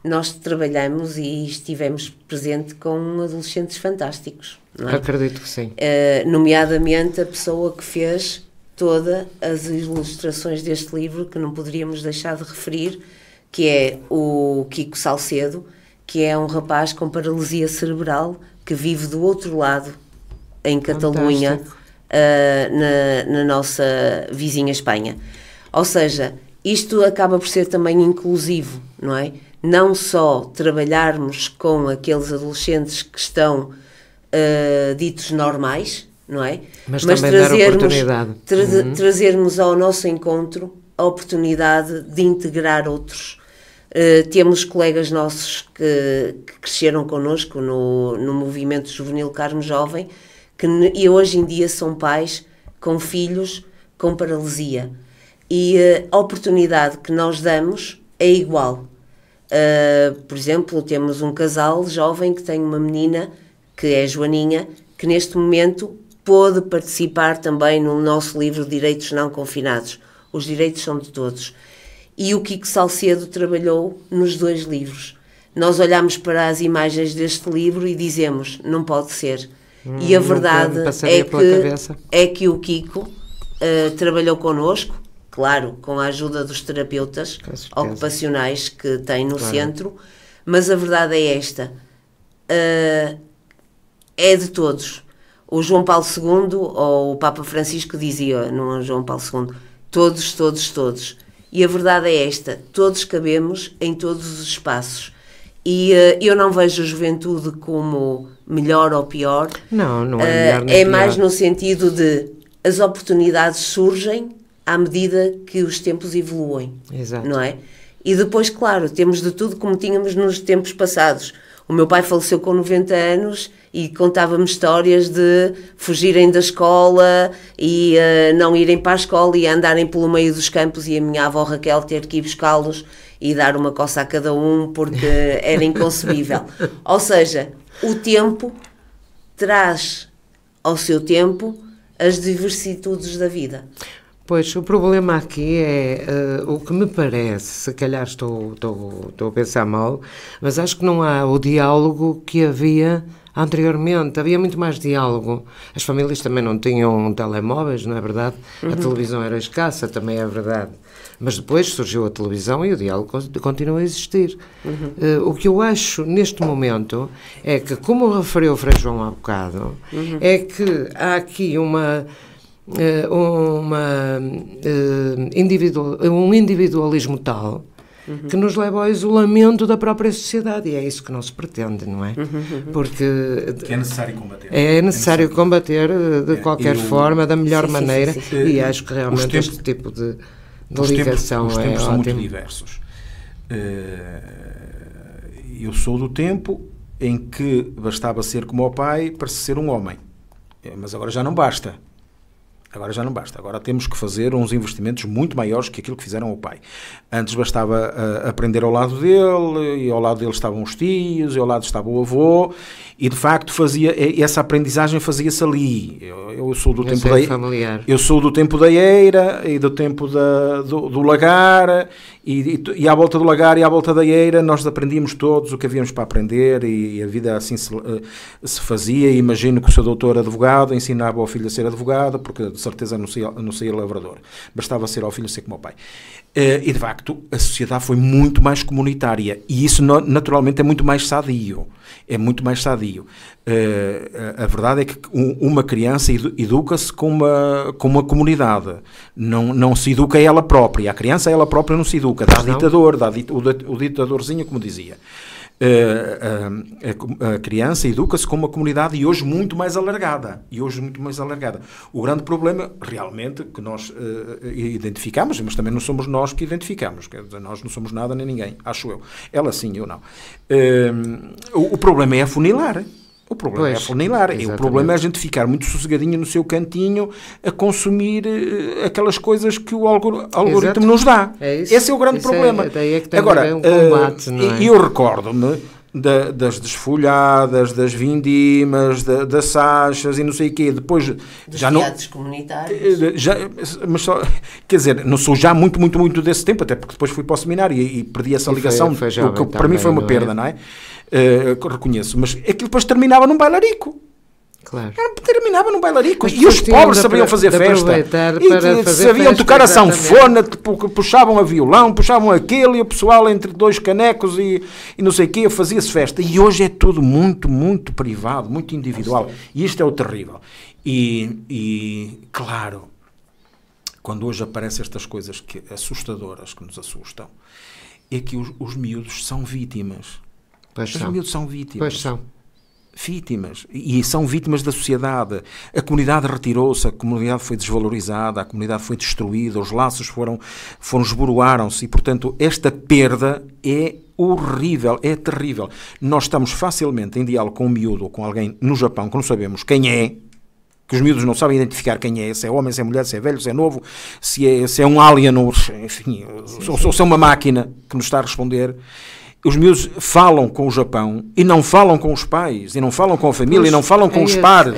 nós trabalhamos e estivemos presente com adolescentes fantásticos. Não é? Acredito que sim. Nomeadamente a pessoa que fez todas as ilustrações deste livro, que não poderíamos deixar de referir, que é o Kiko Salcedo, que é um rapaz com paralisia cerebral que vive do outro lado, em Catalunha, na nossa vizinha Espanha. Ou seja, isto acaba por ser também inclusivo, não é? Não só trabalharmos com aqueles adolescentes que estão ditos normais, não é? Mas também dar oportunidade. Trazermos ao nosso encontro a oportunidade de integrar outros. Temos colegas nossos que cresceram connosco no movimento juvenil Carmo Jovem, e hoje em dia são pais com filhos com paralisia. E a oportunidade que nós damos é igual. Por exemplo, temos um casal jovem que tem uma menina, que é a Joaninha, que neste momento pôde participar também no nosso livro Direitos Não Confinados. Os direitos são de todos. E o Kiko Salcedo trabalhou nos dois livros. Nós olhamos para as imagens deste livro e dizemos, não pode ser. E a verdade é que o Kiko trabalhou connosco, claro, com a ajuda dos terapeutas ocupacionais que tem no centro, mas a verdade é esta, é de todos. O João Paulo II, ou o Papa Francisco dizia, não é o João Paulo II, todos, todos, todos. E a verdade é esta, todos cabemos em todos os espaços. E eu não vejo a juventude como melhor ou pior. Não é melhor nem pior. Mais no sentido de as oportunidades surgem à medida que os tempos evoluem. Exato. Não é? E depois, claro, temos de tudo como tínhamos nos tempos passados. O meu pai faleceu com 90 anos e contava-me histórias de fugirem da escola e não irem para a escola e andarem pelo meio dos campos, e a minha avó Raquel ter que ir buscá-los e dar uma coça a cada um porque era inconcebível. Ou seja, o tempo traz ao seu tempo as diversidades da vida. Pois, o problema aqui é o que me parece, se calhar estou a pensar mal, mas acho que não há o diálogo que havia anteriormente. Havia muito mais diálogo. As famílias também não tinham telemóveis, não é verdade? A televisão era escassa, também é verdade. Mas depois surgiu a televisão e o diálogo continua a existir. O que eu acho neste momento é que, como referiu o Frei João há bocado, é que há aqui um individualismo tal que nos leva ao isolamento da própria sociedade, e é isso que não se pretende, não é? Porque que é necessário combater. É necessário combater de qualquer forma, da melhor maneira, e acho que realmente este tipo de da ligação. Os tempos são muito ótimo. diversos. Eu sou do tempo em que bastava ser como o pai para ser um homem. Mas agora já não basta. Agora temos que fazer uns investimentos muito maiores que aquilo que fizeram o pai. Antes bastava aprender ao lado dele, e ao lado dele estavam os tios, e ao lado estava o avô, e de facto essa aprendizagem fazia-se ali. Eu sou do tempo familiar. Eu sou do tempo da eira e do tempo do lagar, e à volta do lagar e à volta da eira nós aprendíamos todos o que havíamos para aprender, e a vida assim se fazia. E imagino que o seu doutor advogado ensinava ao filho a ser advogado, porque de certeza não saía lavrador. Bastava ser ao filho ser como ao pai. E de facto a sociedade foi muito mais comunitária, e isso naturalmente é muito mais sadio. A verdade é que uma criança educa-se com uma comunidade, não se educa ela própria. A criança ela própria não se educa, dá o ditadorzinho, como dizia. A criança educa-se com uma comunidade, e hoje muito mais alargada. O grande problema, realmente, que nós identificamos, mas também não somos nós que identificamos, quer dizer, nós não somos nada nem ninguém, acho eu. Ela sim, eu não. O problema é afunilar. O problema é o problema é a gente ficar muito sossegadinho no seu cantinho a consumir aquelas coisas que o algoritmo nos dá. Esse é o grande problema. Agora, eu recordo-me das desfolhadas, das vindimas, das sachas e não sei o quê. Depois dos feriados comunitários. Mas só, quer dizer, não sou já muito desse tempo, até porque depois fui para o seminário e perdi essa ligação, que para mim foi uma perda, não é? Reconheço, mas aquilo depois terminava num bailarico. Claro. Terminava num bailarico. E os pobres sabiam fazer festa. E sabiam tocar a sanfona, puxavam a violão, puxavam aquele, e o pessoal entre dois canecos e não sei o quê, fazia-se festa. E hoje é tudo muito privado, muito individual. E isto é o terrível. E claro, quando hoje aparecem estas coisas assustadoras, que nos assustam, é que os miúdos são vítimas. Os miúdos são vítimas. Pois são. Vítimas. E são vítimas da sociedade. A comunidade retirou-se, a comunidade foi desvalorizada, a comunidade foi destruída, os laços esboroaram-se, e, portanto, esta perda é horrível, é terrível. Nós estamos facilmente em diálogo com um miúdo ou com alguém no Japão que não sabemos quem é, que os miúdos não sabem identificar quem é, se é homem, se é mulher, se é velho, se é novo, se é um alien, ou, enfim, ou se é uma máquina que nos está a responder. Os miúdos falam com o Japão e não falam com os pais, e não falam com a família, e não falam com os pares.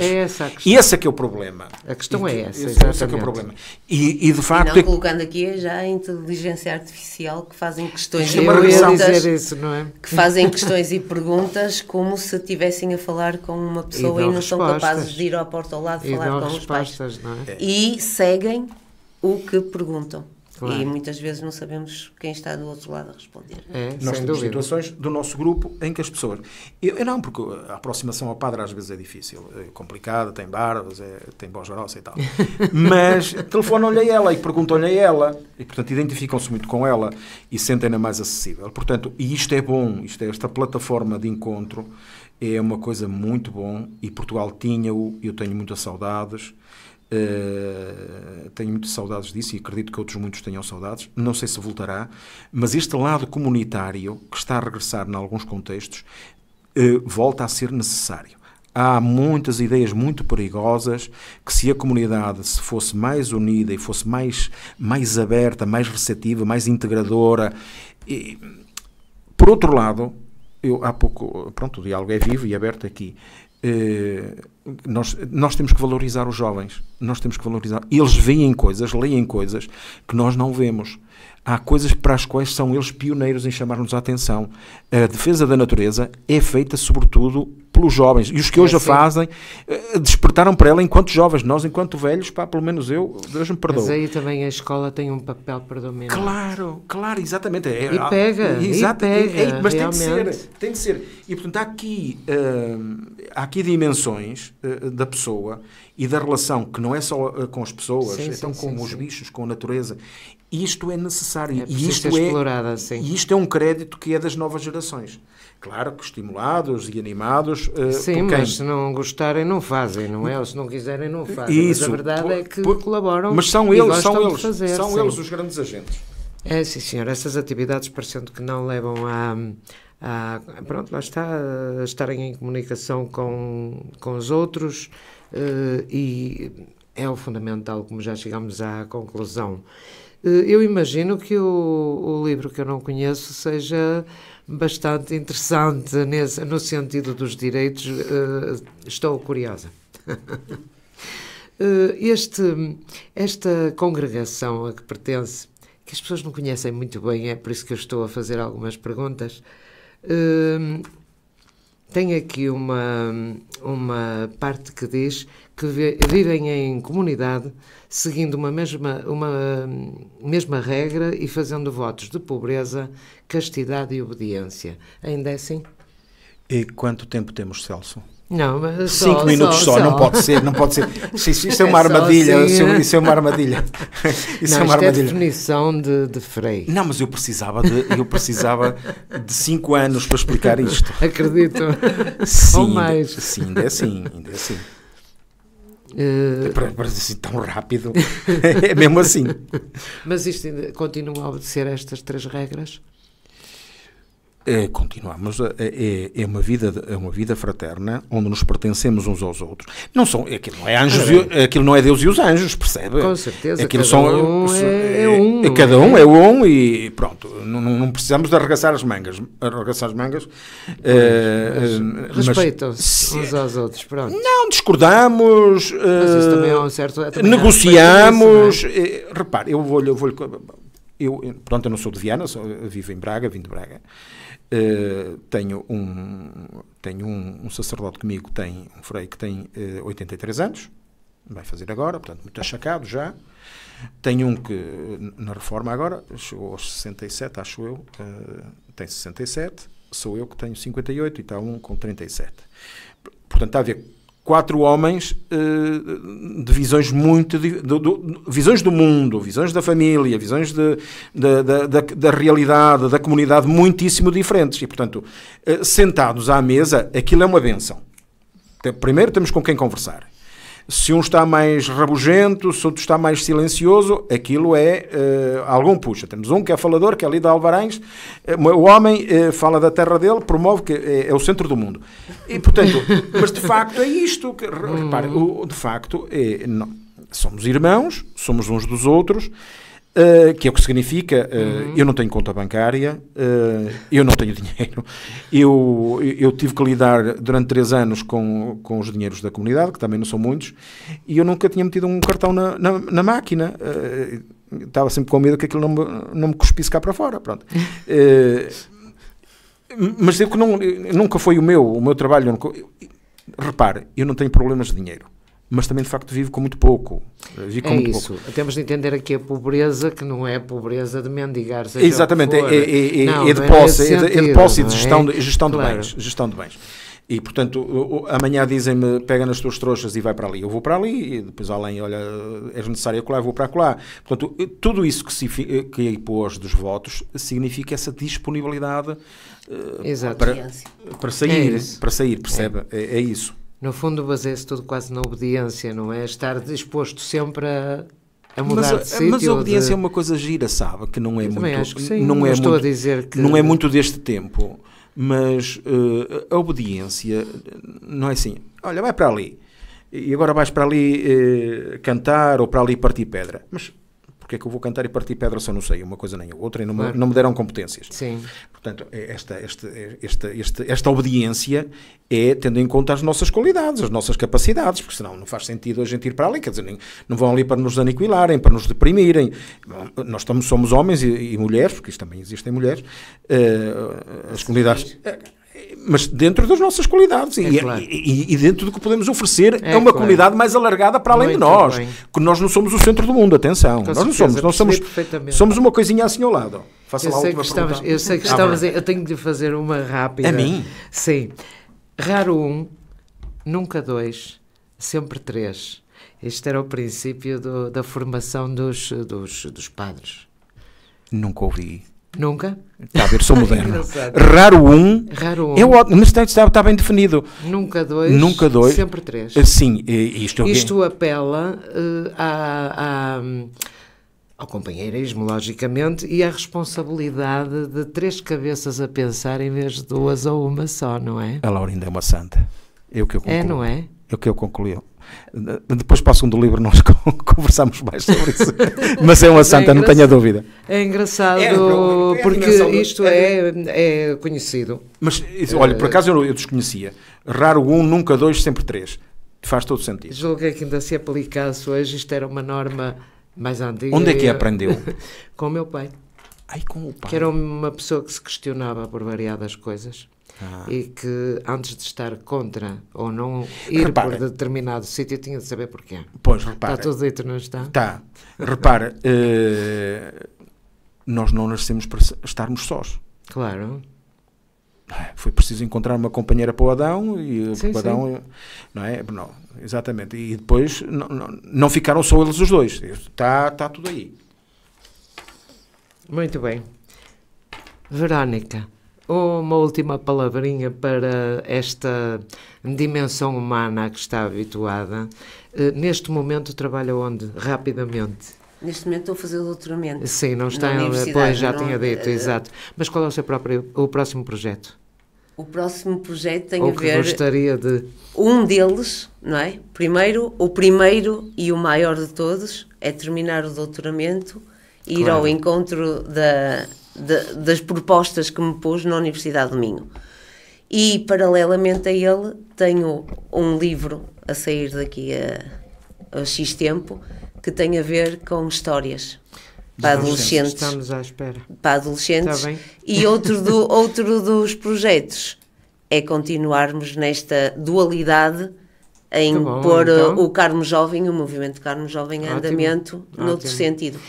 E esse é que é o problema. A questão é essa, exatamente. Esse é que é o problema. E de facto... E não colocando aqui já a inteligência artificial, que fazem questões e perguntas, não é? Que fazem questões e perguntas como se estivessem a falar com uma pessoa e não são capazes de ir à porta ao lado e falar com os pais. Não é? E seguem o que perguntam. Claro. E muitas vezes não sabemos quem está do outro lado a responder. Nós temos situações do nosso grupo em que as pessoas... Eu não, porque a aproximação ao padre às vezes é difícil, é complicada, tem barbas, tem voz grossa e tal. Mas telefonam-lhe a ela e perguntam-lhe a ela, e portanto identificam-se muito com ela e sentem-na mais acessível. Portanto, e isto é bom, esta plataforma de encontro é uma coisa muito bom, e Portugal tinha-o, eu tenho muitas saudades. Tenho muitas saudades disso, e acredito que outros muitos tenham saudades. Não sei se voltará, mas este lado comunitário que está a regressar em alguns contextos volta a ser necessário. Há muitas ideias muito perigosas que, se a comunidade se fosse mais unida e fosse mais aberta, mais receptiva, mais integradora. Por outro lado, há pouco, o diálogo é vivo e aberto aqui. Nós temos que valorizar os jovens, eles veem coisas, leem coisas que nós não vemos. Há coisas para as quais são eles pioneiros em chamar-nos a atenção. A defesa da natureza é feita sobretudo pelos jovens, e os que hoje a fazem despertaram para ela enquanto jovens. Nós, enquanto velhos, pelo menos eu, Deus me perdoe. Mas aí também a escola tem um papel predominante. Claro, exatamente. E pega, mas realmente. tem de ser. E portanto há aqui dimensões da pessoa, e da relação que não é só com as pessoas, Sim, então sim, com os bichos, com a natureza, isto é necessário. É preciso ser explorada, sim. E isto é um crédito que é das novas gerações. Claro que estimulados e animados sim, por quem? mas se não gostarem não fazem, não é? Ou se não quiserem não fazem. Isso, mas a verdade é que colaboram. Mas são e eles, gostam de fazer, são eles os grandes agentes. É, sim, senhor. Essas atividades parecendo que não levam pronto, lá está, a estarem em comunicação com os outros, e é o fundamental, como já chegamos à conclusão. Eu imagino que o livro que eu não conheço seja bastante interessante no sentido dos direitos. Estou curiosa. Esta congregação a que pertence, que as pessoas não conhecem muito bem, é por isso que eu estou a fazer algumas perguntas, tem aqui uma parte que diz que vivem em comunidade, seguindo uma mesma regra e fazendo votos de pobreza, castidade e obediência. Ainda é assim? E quanto tempo temos, Celso? Não, mas 5 minutos só. Não pode ser. Isso é uma armadilha. Assim, isso é uma armadilha. Isso é uma armadilha. É definição de Frei. Não, mas eu precisava de 5 anos para explicar isto. Acredito. Sim, ou mais. Sim, ainda é assim. Para dizer assim tão rápido. É mesmo assim. Mas isto ainda continua a obedecer a estas 3 regras? Continuamos, é uma vida fraterna onde nos pertencemos uns aos outros. Aquilo não é anjos, aquilo não é Deus e os anjos, percebe? Com certeza, aquilo cada um é um. Cada um é um e pronto, não precisamos de arregaçar as mangas. Respeitam-se uns aos outros, pronto. Não, discordamos, mas isso também é um certo... negociamos. Repare, eu não sou de Viana, vivo em Braga, vim de Braga. Tenho um sacerdote comigo, um frei que tem 83 anos, vai fazer agora, portanto muito achacado já. Tenho um que na reforma agora chegou aos 67, acho eu, tem 67, sou eu que tenho 58 e está um com 37. Portanto está a haver 4 homens de visões visões do mundo, visões da família, visões da realidade, da comunidade muitíssimo diferentes. E, portanto, sentados à mesa, aquilo é uma bênção. Primeiro temos com quem conversar. Se um está mais rabugento, se outro está mais silencioso, aquilo é algum puxa. Temos um que é falador, que é ali de Alvarães, o homem fala da terra dele, promove que é o centro do mundo. E, portanto, mas de facto é isto. Repare, de facto, somos irmãos, somos uns dos outros, que é o que significa, eu não tenho conta bancária, eu não tenho dinheiro, eu tive que lidar durante 3 anos com os dinheiros da comunidade, que também não são muitos, e eu nunca tinha metido um cartão na máquina, estava sempre com medo que aquilo não me cuspisse cá para fora, pronto. Mas digo que nunca foi o meu trabalho, repare, eu não tenho problemas de dinheiro. Mas também, de facto, vivo com muito pouco. Pouco. Temos de entender aqui a pobreza, que não é pobreza de mendigar. Exatamente, é de posse e de gestão de bens. E, portanto, amanhã dizem-me, pega nas tuas trouxas e vai para ali. Eu vou para ali, e depois além, olha, és necessário acolá, eu vou para acolá. Portanto, tudo isso que pôs dos votos significa essa disponibilidade para sair, percebe? É isso. No fundo, baseia-se tudo quase na obediência, não é? Estar disposto sempre a mudar de sítio. Mas a obediência é uma coisa gira, sabe? Que não é muito... Também acho que sim. Não estou a dizer que... Não é muito deste tempo, mas a obediência não é assim. Olha, vai para ali. E agora vais para ali cantar ou para ali partir pedra. Mas porque é que eu vou cantar e partir pedra se eu não sei uma coisa nem a outra e não me deram competências? Sim. Portanto, esta obediência é tendo em conta as nossas qualidades, as nossas capacidades, porque senão não faz sentido a gente ir para ali, quer dizer, não vão ali para nos aniquilarem, para nos deprimirem. Nós somos homens e mulheres, porque isto também existem mulheres, as comunidades... Mas dentro das nossas qualidades e dentro do que podemos oferecer a uma comunidade mais alargada para além de nós. Que nós não somos o centro do mundo, atenção. Nós não somos. Somos uma coisinha assim ao lado. Faça lá eu sei que estamos. Eu tenho de fazer uma rápida. A mim? Sim. Raro 1, nunca 2, sempre 3. Este era o princípio da formação dos padres. Nunca ouvi. Nunca? Está a ver, sou moderno. Engraçado. Raro um. Raro um. É ótimo, mas está bem definido. Nunca dois. Nunca dois. Sempre três. Sim, isto apela ao companheirismo, logicamente, e à responsabilidade de três cabeças a pensar em vez de duas ou uma só, não é? A Laurinda é uma santa. É o que eu concluo. É, não é? É o que eu concluí. Depois para o segundo livro nós conversamos mais sobre isso. Mas é uma santa, não tenha dúvida. É engraçado, porque isto é conhecido. Mas, olha, por acaso eu desconhecia. Raro um, nunca dois, sempre três. Faz todo sentido. Julguei que ainda se aplicasse hoje. Isto era uma norma mais antiga. Onde é que aprendeu? Com o meu pai. Ai, com o pai. Que era uma pessoa que se questionava por variadas coisas. E que antes de estar contra ou não ir por determinado sítio tinha de saber porquê. Pois, repara. Está tudo dito, não está? Está. Repara, nós não nascemos para estarmos sós. Claro. Foi preciso encontrar uma companheira para o Adão e sim, o Adão, não é? Não, exatamente. E depois não ficaram só eles os dois. Está tudo aí. Muito bem. Verónica, uma última palavrinha para esta dimensão humana a que está habituada. Neste momento trabalha onde? Rapidamente. Neste momento estou a fazer o doutoramento. Sim, não está pois já tinha dito, exato. Mas qual é o próximo projeto? O próximo projeto tem a ver... gostaria de... Um deles, não é? O primeiro e o maior de todos é terminar o doutoramento e ir ao encontro das propostas que me pus na Universidade do Minho. E, paralelamente a ele, tenho um livro a sair daqui a X tempo que tem a ver com histórias para adolescentes. Estamos à espera. Para adolescentes. Está bem. E outro dos projetos é continuarmos nesta dualidade em pôr o Carmo Jovem, o movimento Carmo Jovem em andamento, noutro sentido.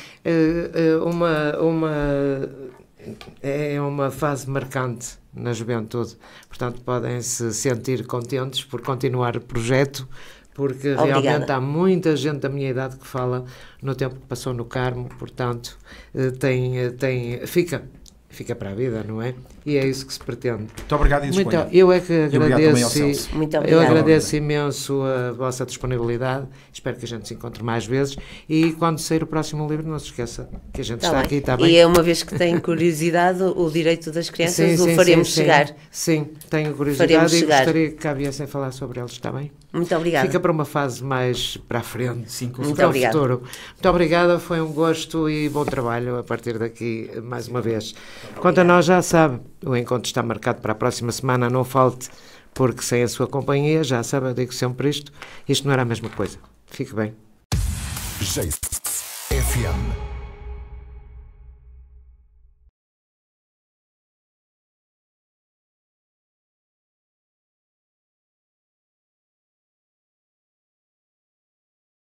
É uma fase marcante na juventude, portanto podem se sentir contentes por continuar o projeto, porque realmente há muita gente da minha idade que fala no tempo que passou no Carmo, portanto fica para a vida, não é? E é isso que se pretende. Muito obrigado e disponha. Eu é que agradeço, Muito obrigado. Eu agradeço imenso a vossa disponibilidade, espero que a gente se encontre mais vezes e quando sair o próximo livro não se esqueça que a gente está aqui, está bem? E é uma vez que tem curiosidade, o direito das crianças o faremos chegar. Sim, tenho curiosidade e gostaria que cá viessem falar sobre eles, está bem? Muito obrigada. Fica para uma fase mais para a frente, para o futuro. Muito obrigada, foi um gosto e bom trabalho a partir daqui, mais uma vez. Quanto a nós, já sabe, o encontro está marcado para a próxima semana, não falte, porque sem a sua companhia, já sabe, eu digo sempre isto não era a mesma coisa. Fique bem. FM